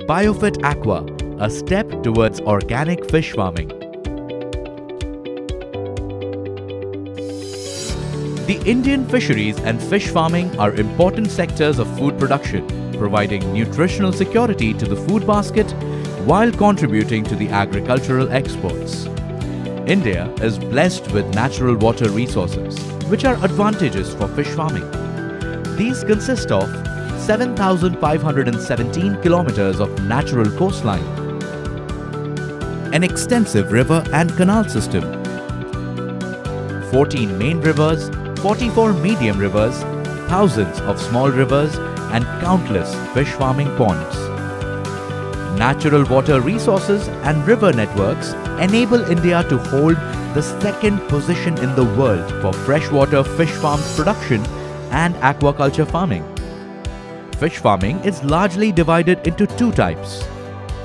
Biofit Aqua, a step towards organic fish farming. The Indian fisheries and fish farming are important sectors of food production, providing nutritional security to the food basket while contributing to the agricultural exports. India is blessed with natural water resources, which are advantageous for fish farming. These consist of 7,517 kilometers of natural coastline, an extensive river and canal system, 14 main rivers, 44 medium rivers, thousands of small rivers and countless fish farming ponds. Natural water resources and river networks enable India to hold the second position in the world for freshwater fish farms production and aquaculture farming. Fish farming is largely divided into two types: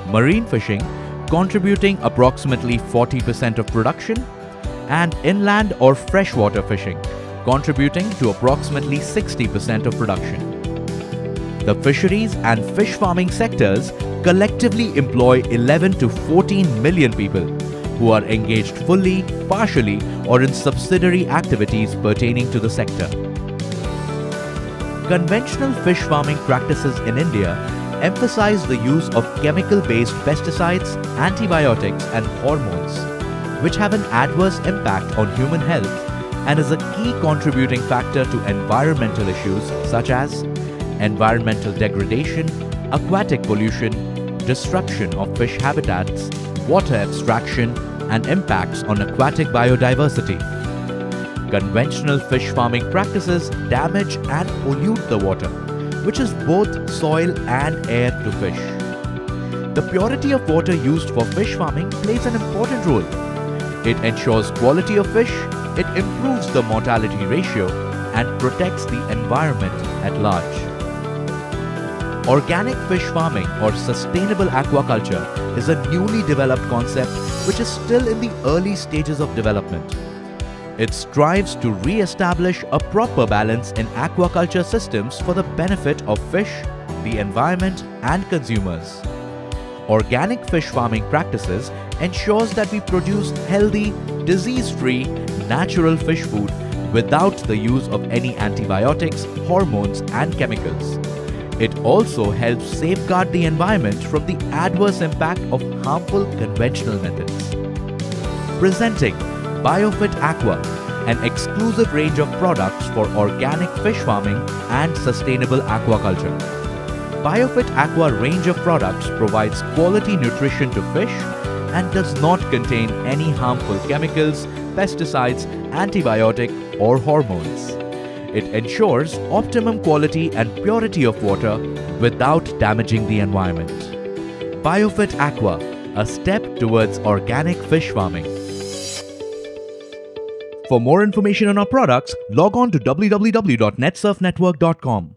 marine fishing, contributing approximately 40% of production, and inland or freshwater fishing, contributing to approximately 60% of production. The fisheries and fish farming sectors collectively employ 11 to 14 million people who are engaged fully, partially, or in subsidiary activities pertaining to the sector. Conventional fish farming practices in India emphasize the use of chemical-based pesticides, antibiotics and hormones, which have an adverse impact on human health and is a key contributing factor to environmental issues such as environmental degradation, aquatic pollution, destruction of fish habitats, water abstraction, and impacts on aquatic biodiversity. Conventional fish farming practices damage and pollute the water, which is both soil and air to fish. The purity of water used for fish farming plays an important role. It ensures quality of fish, it improves the mortality ratio, and protects the environment at large. Organic fish farming or sustainable aquaculture is a newly developed concept which is still in the early stages of development. It strives to re-establish a proper balance in aquaculture systems for the benefit of fish, the environment, and consumers. Organic fish farming practices ensures that we produce healthy, disease-free, natural fish food without the use of any antibiotics, hormones, and chemicals. It also helps safeguard the environment from the adverse impact of harmful conventional methods. Presenting Biofit Aqua, an exclusive range of products for organic fish farming and sustainable aquaculture. Biofit Aqua range of products provides quality nutrition to fish and does not contain any harmful chemicals, pesticides, antibiotic or hormones. It ensures optimum quality and purity of water without damaging the environment. Biofit Aqua, a step towards organic fish farming. For more information on our products, log on to www.netsurfnetwork.com.